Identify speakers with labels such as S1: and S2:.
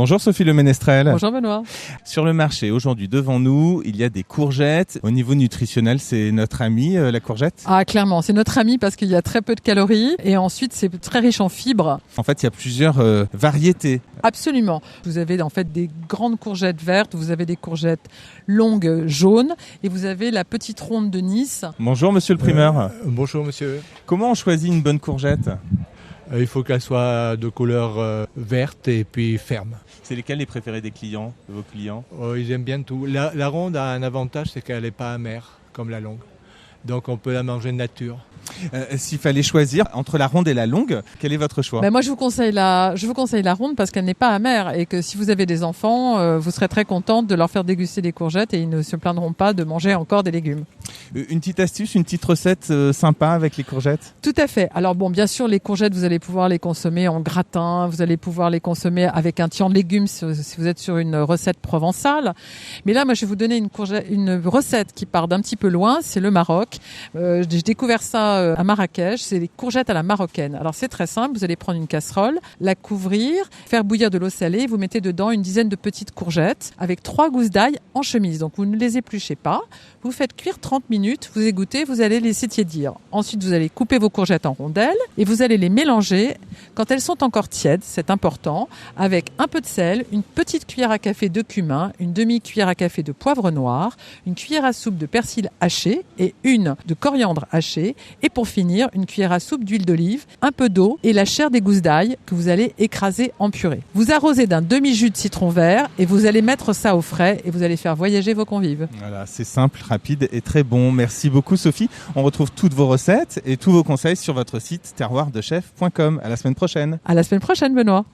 S1: Bonjour Sophie Le Ménestrel.
S2: Bonjour Benoît.
S1: Sur le marché, aujourd'hui devant nous, il y a des courgettes. Au niveau nutritionnel, c'est notre ami la courgette?
S2: Ah clairement, c'est notre ami parce qu'il y a très peu de calories et ensuite c'est très riche en fibres.
S1: En fait, il y a plusieurs variétés.
S2: Absolument. Vous avez en fait des grandes courgettes vertes, vous avez des courgettes longues jaunes et vous avez la petite ronde de Nice.
S1: Bonjour monsieur le primeur.
S3: Bonjour monsieur.
S1: Comment on choisit une bonne courgette?
S3: Il faut qu'elle soit de couleur verte et puis ferme.
S1: C'est lesquels les préférés des clients, de vos clients?
S3: Ils aiment bien tout. La ronde a un avantage, c'est qu'elle n'est pas amère comme la longue. Donc on peut la manger de nature.
S1: S'il fallait choisir entre la ronde et la longue, quel est votre choix?
S2: Moi je vous conseille la ronde parce qu'elle n'est pas amère et que si vous avez des enfants, vous serez très contente de leur faire déguster des courgettes et ils ne se plaindront pas de manger encore des légumes.
S1: Une petite astuce, une petite recette sympa avec les courgettes?
S2: Tout à fait. Alors bon, bien sûr, les courgettes, vous allez pouvoir les consommer en gratin, vous allez pouvoir les consommer avec un tian de légumes si vous êtes sur une recette provençale. Mais là, moi, je vais vous donner une recette qui part d'un petit peu loin, c'est le Maroc. J'ai découvert ça à Marrakech, c'est les courgettes à la marocaine. Alors c'est très simple, vous allez prendre une casserole, la couvrir, faire bouillir de l'eau salée, vous mettez dedans une dizaine de petites courgettes avec 3 gousses d'ail en chemise. Donc vous ne les épluchez pas, vous faites cuire 30 minutes, vous égouttez, vous allez laisser tiédir. Ensuite, vous allez couper vos courgettes en rondelles et vous allez les mélanger quand elles sont encore tièdes, c'est important, avec un peu de sel, une petite cuillère à café de cumin, une demi-cuillère à café de poivre noir, une cuillère à soupe de persil haché et une de coriandre haché. Et pour finir, une cuillère à soupe d'huile d'olive, un peu d'eau et la chair des gousses d'ail que vous allez écraser en purée. Vous arrosez d'un demi-jus de citron vert et vous allez mettre ça au frais et vous allez faire voyager vos convives.
S1: Voilà, c'est simple, rapide et très bon. Merci beaucoup Sophie. On retrouve toutes vos recettes et tous vos conseils sur votre site terroirdechef.com. À la semaine prochaine.
S2: À la semaine prochaine Benoît.